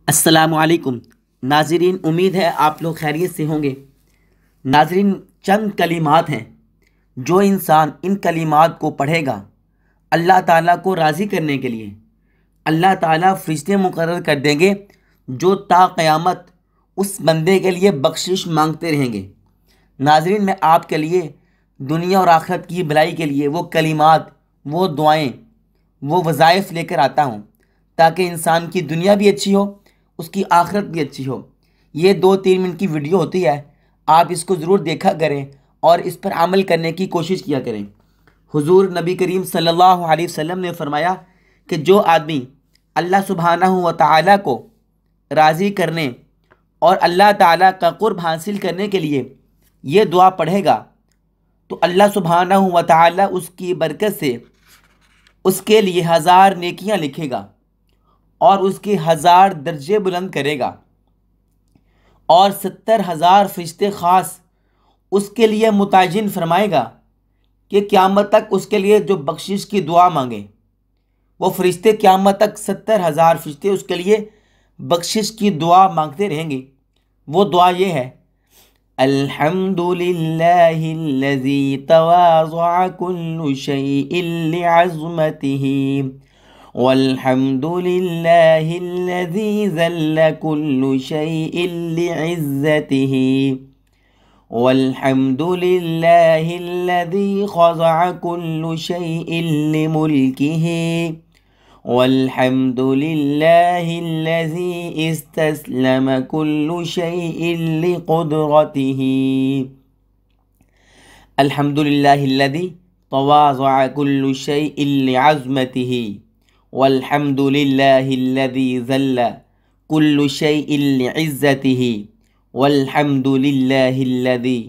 السلام علیکم ناظرین، امید ہے آپ لوگ خیریت سے ہوں گے۔ ناظرین، چند کلمات ہیں جو انسان ان کلمات کو پڑھے گا اللہ تعالیٰ کو راضی کرنے کے لیے اللہ تعالیٰ فرشتے مقرر کر دیں گے جو تا قیامت اس بندے کے لیے بخشش مانگتے رہیں گے۔ ناظرین، میں آپ کے لیے دنیا اور آخرت کی بھلائی کے لیے وہ کلمات، وہ دعائیں، وہ وظائف لے کر آتا ہوں تاکہ انسان کی دنیا بھی اچھی ہو، اس کی آخرت بھی اچھی ہو۔ یہ 2-3 منٹ کی ویڈیو ہوتی ہے، آپ اس کو ضرور دیکھا کریں اور اس پر عمل کرنے کی کوشش کیا کریں۔ حضور نبی کریم صلی اللہ علیہ وسلم نے فرمایا کہ جو آدمی اللہ سبحانہ و تعالیٰ کو راضی کرنے اور اللہ تعالیٰ کا قرب حاصل کرنے کے لیے یہ دعا پڑھے گا تو اللہ سبحانہ و تعالیٰ اس کی برکت سے اس کے لیے 1000 نیکیاں لکھے گا اور اس کے 1000 درجے بلند کرے گا، اور 70,000 فرشتے خاص اس کے لیے متعین فرمائے گا کہ قیامت تک اس کے لیے جو بخشش کی دعا مانگے، وہ فرشتے قیامت تک 70,000 فرشتے اس کے لیے بخشش کی دعا مانگتے رہیں گے۔ وہ دعا یہ ہے: الحمد للہ الذی تواضع کل شیء لعظمتہ، والحمد للہ الذی ذل کل شیء لعزتہ، والحمد للہ الذی خضع کل شیء لملکہ، والحمد للہ الذی استسلم کل شیء لقدرتہ، الحمد للہ الذی تواضع کل شیء لعظمتہ، والحمد للہ الذی ذل کل شیء لعزتہ، والحمد للہ الذی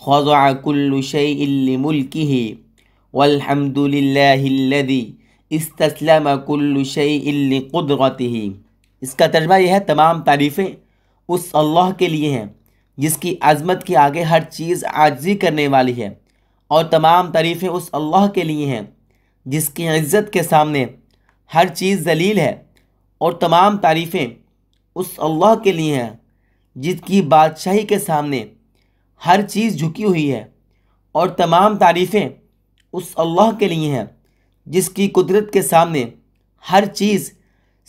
خضع کل شیء لملکہ، والحمد للہ الذی استسلم کل شیء لقدرتہ۔ اس کا ترجمہ یہ ہے: تمام تعریفیں اس اللہ کے لیے ہیں جس کی عظمت کے آگے ہر چیز عاجزی کرنے والی ہے، اور تمام تعریفیں اس اللہ کے لیے ہیں جس کی عزت کے سامنے ہر چیز ذلیل ہے، اور تمام تعریفیں اس اللہ کے لیے ہیں جس کی بادشاہی کے سامنے ہر چیز جھکی ہوئی ہے، اور تمام تعریفیں اس اللہ کے لیے ہیں جس کی قدرت کے سامنے ہر چیز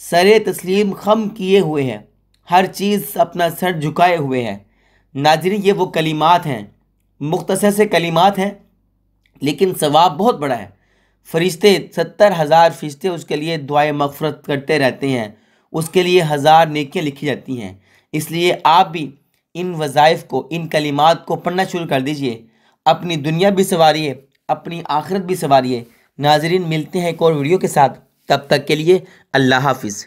سر تسلیم خم کیے ہوئے ہے، ہر چیز اپنا سر جھکائے ہوئے ہے۔ ناظرین، یہ وہ کلمات ہیں، مختصر سے کلمات ہیں لیکن ثواب بہت بڑا ہے۔ فرشتے 70,000 فرشتے اس کے لیے دعائے مغفرت کرتے رہتے ہیں، اس کے لیے 1000 نیکیاں لکھی جاتی ہیں۔ اس لیے آپ بھی ان وظائف کو، ان کلمات کو پڑھنا شروع کر دیجئے، اپنی دنیا بھی سنواریے، اپنی آخرت بھی سنواریے۔ ناظرین، ملتے ہیں ایک اور ویڈیو کے ساتھ، تب تک کے لیے اللہ حافظ۔